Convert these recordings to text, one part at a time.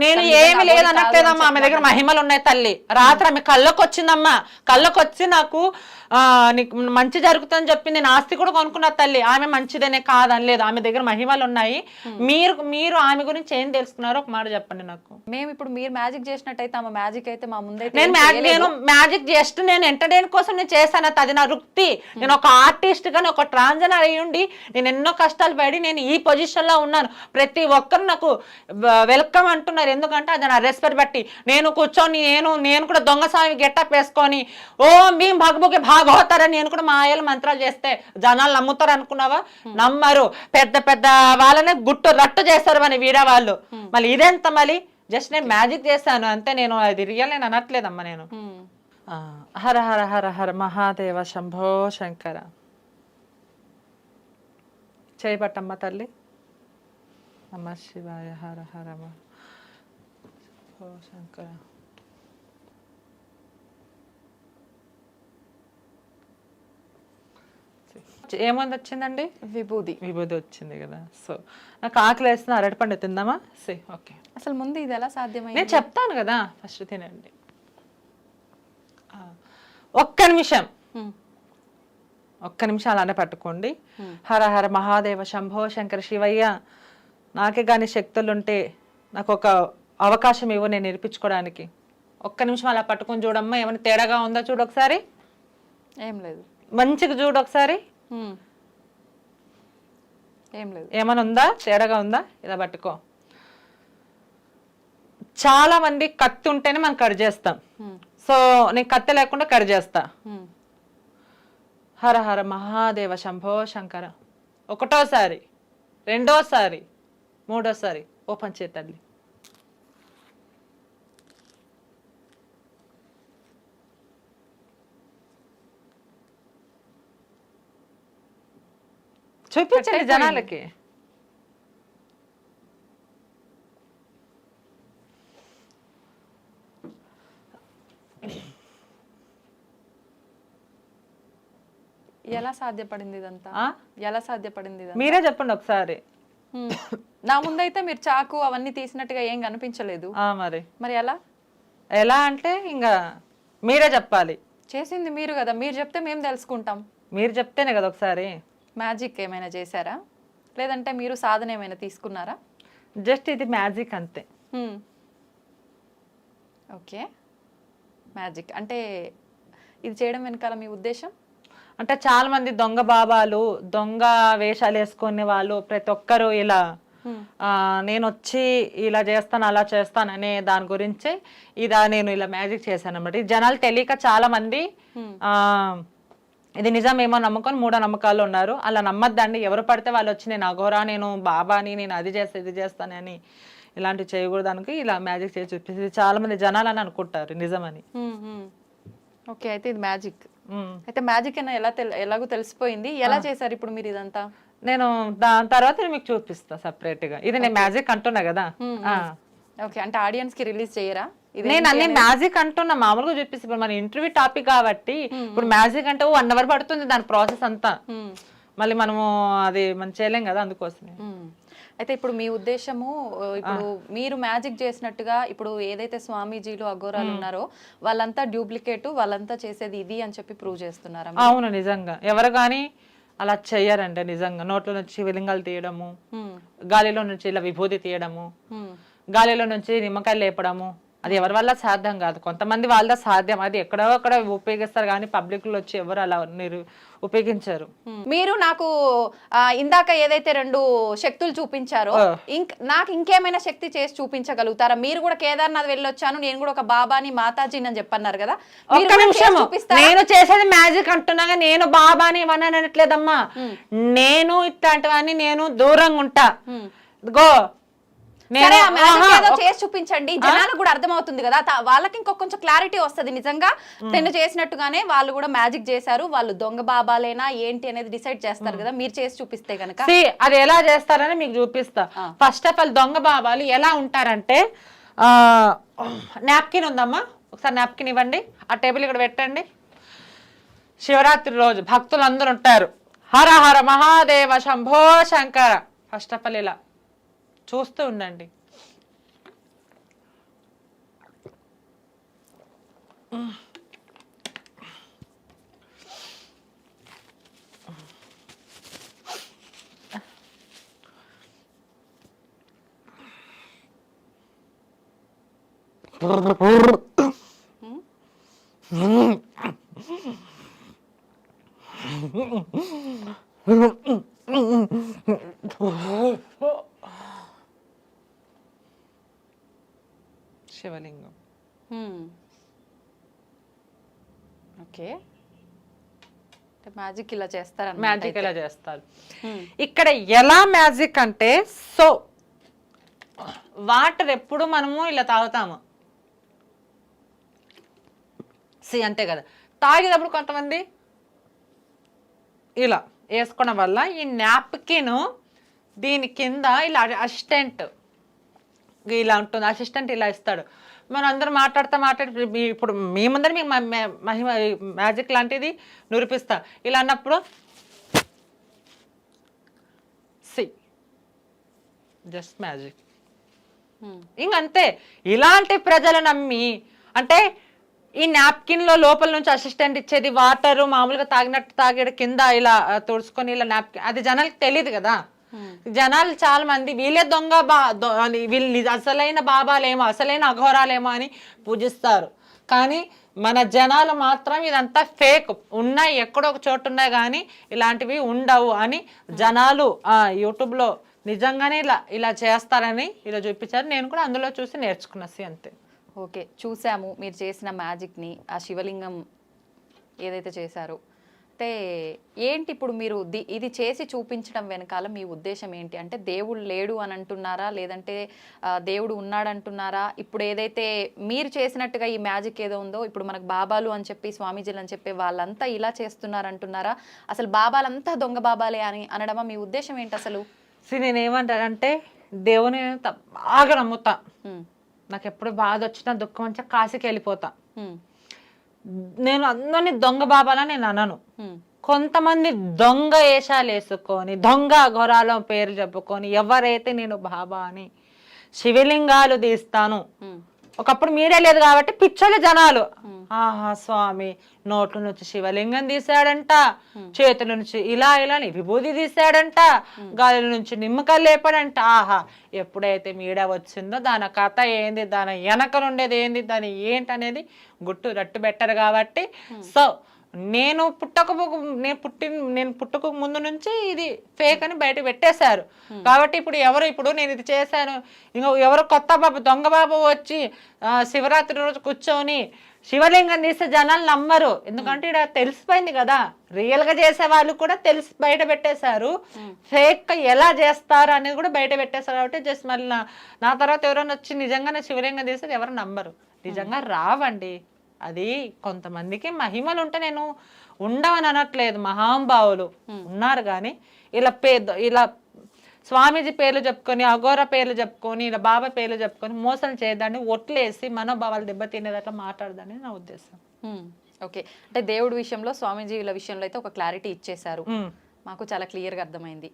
నేను ఏమి లేదనట్లేదమ్మా, ఆమె దగ్గర మహిమలు ఉన్నాయి తల్లి. రాత్రి ఆమె కళ్ళకు వచ్చిందమ్మా, కళ్ళకు వచ్చి నాకు నీకు మంచి జరుగుతుందని చెప్పి నేను ఆస్తి కూడా కొనుక్కున్నా తల్లి. ఆమె మంచిదనే కాదని లేదు, ఆమె దగ్గర మహిమలు ఉన్నాయి. మీరు ఆమె గురించి ఏం తెలుసుకున్నారో ఒక మాట చెప్పండి నాకు. మేము ఇప్పుడు మీరు మ్యాజిక్ చేసినట్టయితే ఆమె మ్యాజిక్ అయితే మా ముందైతే నేను మ్యాజిక్ జస్ట్ నేను ఎంటర్టైన్ కోసం నేను చేశాను, అది నా వృత్తి. నేను ఒక ఆర్టిస్ట్ గా ఒక ట్రాన్స్జెండర్ అయ్యి ఉండి నేను ఎన్నో కష్టాలు పడి నేను ఈ పొజిషన్ లో ఉన్నాను. ప్రతి ఒక్కరు నాకు వెల్కమ్ అంటున్నారు, ఎందుకంటే అది నా రెస్పెక్ట్ బట్టి. నేను కూర్చొని నేను కూడా దొంగస్వామి గెటప్ వేసుకొని ఓ మేము భగభుకి భాగవతారని నేను కూడా మాయలు మంత్రాలు చేస్తే జనాలు నమ్ముతారు అనుకున్నావా? నమ్మరు. పెద్ద పెద్ద వాళ్ళనే గుట్టు రట్టు చేస్తారు మన వీడియో వాళ్ళు. మళ్ళీ ఇదెంత మళ్ళీ జస్ట్ నేను మ్యాజిక్ చేశాను అంతే, నేను అది రియల్ నేను అనట్లేదమ్మా. నేను హర హర హర హర మహాదేవ శంభో శంకర. చేయబట్టమ్మ తల్లి. నమ శివాయ. హర హర శంభో శంకర. ఏముంది వచ్చిందండి? విభూది. విభూది వచ్చింది కదా. సో నాకు ఆకలి వేస్తున్నా, అరటిపండు తిందామా? Say okay. అసలు ముందు ఇది ఎలా సాధ్యమైంది? నేను చెప్తాను కదా, ఫస్ట్ తినండి. ఒక్క నిమిషం అలానే పట్టుకోండి. హర హర మహాదేవ శంభో శంకర శివయ్య, నాకే కానీ శక్తులుంటే నాకు ఒక అవకాశం ఇవ్వు నేను నేర్పించుకోవడానికి. ఒక్క నిమిషం అలా పట్టుకొని చూడమ్మా, ఏమైనా తేడాగా ఉందా చూడు ఒకసారి. ఏం లేదు. మంచిగా చూడు ఒకసారి. ఏం లేదు. ఏమైనా ఉందా? తేడాగా ఉందా? ఇలా పట్టుకో. చాలా మంది కత్తి ఉంటేనే మనం కట్ చేస్తాం. సో నేను కత్తి లేకుండా కట్ చేస్తా. హర హర మహాదేవ శంభో శంకర. ఒకటోసారి, రెండోసారి, మూడోసారి ఓపెన్ చేతండి. చూపించండి జనాలకి. ఎలా సాధ్యపడింది ఇదంతా? ఎలా సాధ్యపడింది? మీరే చెప్పండి ఒకసారి. నా ముందైతే మీరు చాకు అవన్నీ తీసినట్టుగా ఏం కనిపించలేదు. మరి ఎలా ఎలా అంటే ఇంకా మీరే చెప్పాలి. చేసింది మీరు కదా, మీరు చెప్తే మేము తెలుసుకుంటాం. మీరు చెప్తేనే కదా ఒకసారి. మ్యాజిక్ ఏమైనా చేశారా, లేదంటే మీరు సాధన ఏమైనా తీసుకున్నారా? జస్ట్ ఇది మ్యాజిక్ అంతే. ఓకే. మ్యాజిక్ అంటే ఇది చేయడం వెనకాల మీ ఉద్దేశం? అంటే చాలా మంది దొంగ బాబాలు, దొంగ వేషాలు వేసుకునే వాళ్ళు ప్రతి ఒక్కరు ఇలా నేను వచ్చి ఇలా చేస్తాను అలా చేస్తాను అనే దాని గురించి నేను ఇలా మ్యాజిక్ చేశాను అన్నమాట. జనాలు తెలియక చాలా మంది ఇది నిజమేమో నమ్ముకొని మూఢ నమ్మకాలు ఉన్నారు. అలా నమ్మద్దండి. ఎవరు పడితే వాళ్ళు వచ్చి నేను అఘోరా, నేను బాబాని, నేను అది చేస్తా ఇది చేస్తానని ఇలాంటివి చేయకూడదానికి ఇలా మ్యాజిక్ చేసి చూపిస్తుంది. చాలా మంది జనాలు అని అనుకుంటారు నిజమని. ఓకే. అయితే ఇది మ్యాజిక్. అయితే మ్యాజిక్ అయినా ఎలాగో తెలిసిపోయింది. ఎలా చేశారు ఇప్పుడు మీరు ఇదంతా? నేను దాని తర్వాత మీకు చూపిస్తా సెపరేట్ గా. ఇది నేను మ్యాజిక్ అంటున్నా కదా. ఓకే. అంటే ఆడియన్స్ కి రిలీజ్ చేయరా? నేను అన్ని మ్యాజిక్ అంటున్నా, మామూలుగా చూపిస్తే ఇప్పుడు మన ఇంటర్వ్యూ టాపిక్ కాబట్టి ఇప్పుడు మ్యాజిక్ అంటే 1 hour పడుతుంది దాని ప్రాసెస్ అంతా. మళ్ళీ మనము అది మనం చేయలేం కదా, అందుకోసమే. అయితే ఇప్పుడు మీ ఉద్దేశము, ఇప్పుడు మీరు మ్యాజిక్ చేసినట్టుగా ఇప్పుడు ఏదైతే స్వామీజీలు అఘోరాలు ఉన్నారో వాళ్ళంతా డూప్లికేట్, వాళ్ళంతా చేసేది ఇది అని చెప్పి ప్రూవ్ చేస్తున్నారా? అవును, నిజంగా ఎవరు కానీ అలా చెయ్యారంటే నిజంగా. నోట్లో నుంచి శివలింగాలు తీయడము, గాలిలో నుంచి ఇలా విభూతి తీయడము, గాలిలో నుంచి నిమ్మకాయలు లేపడము, అది ఎవరి వల్ల సాధ్యం కాదు. కొంతమంది వాళ్ళ సాధ్యం, అది ఎక్కడో అక్కడ ఉపయోగిస్తారు కానీ పబ్లిక్ లో వచ్చి ఎవరు అలా ఉపయోగించారు. మీరు నాకు ఇందాక ఏదైతే 2 శక్తులు చూపించారో నాకు ఇంకేమైనా శక్తి చేసి చూపించగలుగుతారా? మీరు కూడా కేదార్నాథ్ వెళ్ళొచ్చాను, నేను కూడా ఒక బాబాని మాతాజీని అని చెప్పన్నారు కదా. ఒక్క నిమిషం, నేను చేసేది మ్యాజిక్ అంటున్నాగా, నేను బాబాని ఇవన్నీ అనట్లేదమ్మా. నేను ఇట్లాంటివన్నీ నేను దూరంగా ఉంటా. గో చేసి చూపించండి, జనాలకు కూడా అర్థమవుతుంది కదా, వాళ్ళకి ఇంకొక కొంచెం క్లారిటీ వస్తుంది. నిజంగా నేను చేసినట్టుగానే వాళ్ళు కూడా మ్యాజిక్ చేశారు, వాళ్ళు దొంగ బాబాలేనా ఏంటి అనేది డిసైడ్ చేస్తారు కదా. మీరు చేసి చూపిస్తే కనుక అది ఎలా చేస్తారని మీకు చూపిస్తా. ఫస్ట్ ఆఫ్ ఆల్ దొంగ బాబాలు ఎలా ఉంటారంటే, నాప్కిన్ ఉందమ్మా, ఒకసారి నాప్కిన్ ఇవ్వండి, ఆ టేబుల్ ఇక్కడ పెట్టండి. శివరాత్రి రోజు భక్తులు అందరూ ఉంటారు. Hara Hara Mahadeva Shambho Shankara. First of all ఇలా చూస్తూ ఉండండి. శివలింగం. ఓకే, మ్యాజిక్ ఇలా చేస్తారు, మ్యాజిక్ ఇలా చేస్తారు. ఇక్కడ ఎలా మ్యాజిక్ అంటే, సో వాటర్ ఎప్పుడు మనము ఇలా తాగుతాము అంతే కదా, తాగేటప్పుడు కొంతమంది ఇలా వేసుకోవడం వల్ల ఈ నాప్కిన్ దీని కింద ఇలా అసిస్టెంట్ ఇలా ఉంటుంది, అసిస్టెంట్ ఇలా ఇస్తాడు. మనం అందరం మాట్లాడి ఇప్పుడు మేమందరం మీకు మహిమ మ్యాజిక్ లాంటిది నిరూపిస్తా. ఇలా అన్నప్పుడు జస్ట్ మ్యాజిక్ ఇంకంతే. ఇలాంటి ప్రజలు నమ్మి, అంటే ఈ నాప్కిన్ లో లోపల నుంచి అసిస్టెంట్ ఇచ్చేది వాటర్ మామూలుగా తాగినట్టు తాగేడు కింద ఇలా తుడుచుకొని ఇలా నాప్కిన్, అది జనాలకు తెలియదు కదా. జనాలు చాలా మంది వీళ్ళే దొంగ వీళ్ళు అసలైన బాబాలేమో అసలైన అఘోరాలేమో అని పూజిస్తారు. కానీ మన జనాలు మాత్రం ఇదంతా ఫేక్, ఉన్నాయి ఎక్కడో ఒక చోటు ఉన్నాయి కానీ ఇలాంటివి ఉండవు అని జనాలు యూట్యూబ్లో నిజంగానే ఇలా చేస్తారని ఇలా చూపించారు. నేను కూడా అందులో చూసి నేర్చుకున్నా అంతే. ఓకే, చూసాము మీరు చేసిన మ్యాజిక్ని, ఆ శివలింగం ఏదైతే చేశారో. అంటే ఏంటి ఇప్పుడు మీరు ఇది చేసి చూపించడం వెనకాల మీ ఉద్దేశం ఏంటి? అంటే దేవుడు లేడు అని అంటున్నారా, లేదంటే దేవుడు ఉన్నాడంటున్నారా? ఇప్పుడు ఏదైతే మీరు చేసినట్టుగా ఈ మ్యాజిక్ ఏదో ఉందో, ఇప్పుడు మనకు బాబాలు అని చెప్పి స్వామీజీలు అని చెప్పి వాళ్ళంతా ఇలా చేస్తున్నారంటున్నారా? అసలు బాబాలంతా దొంగ బాబాలే అని అనడమా? మీ ఉద్దేశం ఏంటి అసలు? నేనేమంటానంటే, దేవుని బాగా నమ్ముతా. నాకు ఎప్పుడు బాధ వచ్చినా దుఃఖం వచ్చా కాశీకి వెళ్ళిపోతా. నేను అందరినీ దొంగ బాబాలా నేను అనను. కొంతమంది దొంగ వేషాలు వేసుకొని దొంగ ఘోరాల పేరు చెప్పుకొని ఎవరైతే నేను బాబా అని శివలింగాలు తీస్తాను. ఒకప్పుడు మీరే లేదు కాబట్టి పిచ్చోళ్ళ జనాలు, ఆహా స్వామి నోట్ల నుంచి శివలింగం తీసాడంట, చేతుల నుంచి ఇలా విభూది తీసాడంట, గాలి నుంచి నిమ్మకాయలు లేపాడంట. ఆహా, ఎప్పుడైతే మీడియా వచ్చిందో దాని కథ ఏంది, దాని వెనక ఉండేది ఏంది, దాని ఏంటి అనేది గుట్టు రట్టు పెట్టరు కాబట్టి. సో నేను పుట్టక ముందు నుంచి ఇది ఫేక్ అని బయట పెట్టేశారు కాబట్టి ఇప్పుడు నేను ఇది చేశాను, ఎవరు కొత్త బాబు దొంగ బాబు వచ్చి శివరాత్రి రోజు కూర్చొని శివలింగం తీస్తే జనాలు నమ్మరు. ఎందుకంటే ఇక్కడ తెలిసిపోయింది కదా, రియల్ గా చేసే వాళ్ళు కూడా బయట పెట్టేశారు. ఫేక్ ఎలా చేస్తారు అనేది కూడా బయట పెట్టేశారు కాబట్టి జస్ట్ మళ్ళీ నా తర్వాత ఎవరైనా వచ్చి నిజంగానే శివలింగం తీస్తే ఎవరు నమ్మరు. నిజంగా రావండి. అది కొంతమందికి మహిమలు ఉంటే నేను ఉండవని అనట్లేదు, మహాంభావులు ఉన్నారు. కానీ ఇలా స్వామీజీ పేర్లు చెప్పుకొని అఘోర పేర్లు చెప్పుకొని ఇలా బాబా పేర్లు చెప్పుకొని మోసం చేయదాన్ని, ఒట్లేసి మనోభావాలు దెబ్బతినేదట్లా మాట్లాడదని నా ఉద్దేశం. ఓకే, అంటే దేవుడి విషయంలో స్వామీజీల విషయంలో అయితే ఒక క్లారిటీ ఇచ్చేశారు, మాకు చాలా క్లియర్గా అర్థమైంది.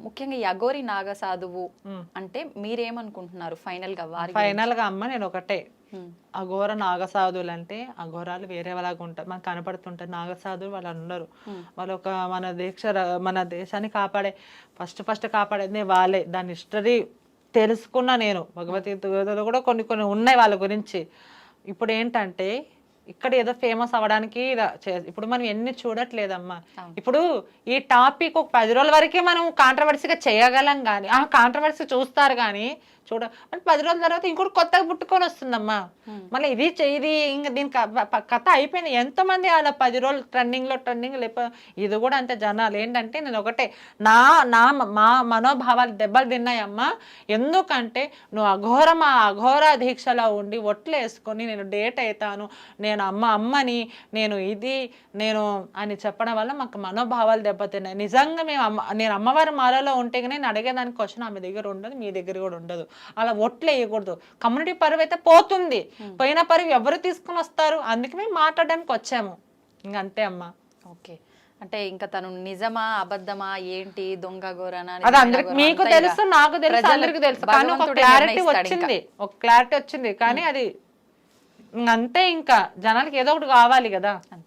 ముఖ్యంగా ఈ అఘోరి నాగ సాధువు అంటే మీరేమనుకుంటున్నారు ఫైనల్ గా? ఫైనల్ గా అమ్మ నేను ఒకటే, అఘోర నాగసాధువులు అంటే అఘోరాలు వేరేలాగా ఉంటారు, మనకు కనపడుతుంటారు. నాగసాధువులు వాళ్ళు అందరు వాళ్ళు ఒక మన దేశాన్ని కాపాడే ఫస్ట్ కాపాడేది వాళ్ళే. దాని హిస్టరీ తెలుసుకున్నా నేను, భగవద్గీతలో కూడా కొన్ని ఉన్నాయి వాళ్ళ గురించి. ఇప్పుడు ఏంటంటే ఇక్కడ ఏదో ఫేమస్ అవ్వడానికి ఇప్పుడు మనం ఎన్ని చూడట్లేదమ్మా. ఇప్పుడు ఈ టాపిక్ ఒక 10 రోజుల వరకే మనం కాంట్రవర్సీగా చేయగలం కానీ కాంట్రవర్సీ చూస్తారు కానీ 10 రోజుల తర్వాత ఇంకోటి కొత్తగా పుట్టుకొని వస్తుందమ్మా. మళ్ళీ ఇది ఇంకా దీని కథ అయిపోయింది. ఎంతమంది అలా 10 రోజులు ట్రెండింగ్ లేకపోతే ఇది కూడా అంతే. జనాలు ఏంటంటే నేను ఒకటే, మా మనోభావాలు దెబ్బలు తిన్నాయమ్మా. ఎందుకంటే నువ్వు అఘోర దీక్షలో ఉండి ఒట్లు వేసుకొని నేను డేట్ అవుతాను, నేను అమ్మని నేను అని చెప్పడం వల్ల మాకు మనోభావాలు దెబ్బతిన్నాయి. నిజంగా నేను అమ్మవారి మాలలో ఉంటే నేను అడిగేదానికి క్వశ్చన్ ఆమె దగ్గర ఉండదు, మీ దగ్గర కూడా ఉండదు. అలా ఒట్లు వేయకూడదు. కమ్యూనిటీ పరువు అయితే పోతుంది, పోయిన పరువు ఎవరు తీసుకుని వస్తారు? అందుకే మేము మాట్లాడడానికి వచ్చాము, ఇంకంతే అమ్మా. ఓకే, అంటే ఇంకా తను నిజమా అబద్ధమా ఏంటి దొంగ గోరనా అది అందరికి మీకు తెలుసు, నాకు తెలుసు, అందరికి తెలుసు. కానీ ఒక క్లారిటీ వచ్చింది కానీ అది అంతే, ఇంకా జనాలకి ఏదో ఒకటి కావాలి కదా.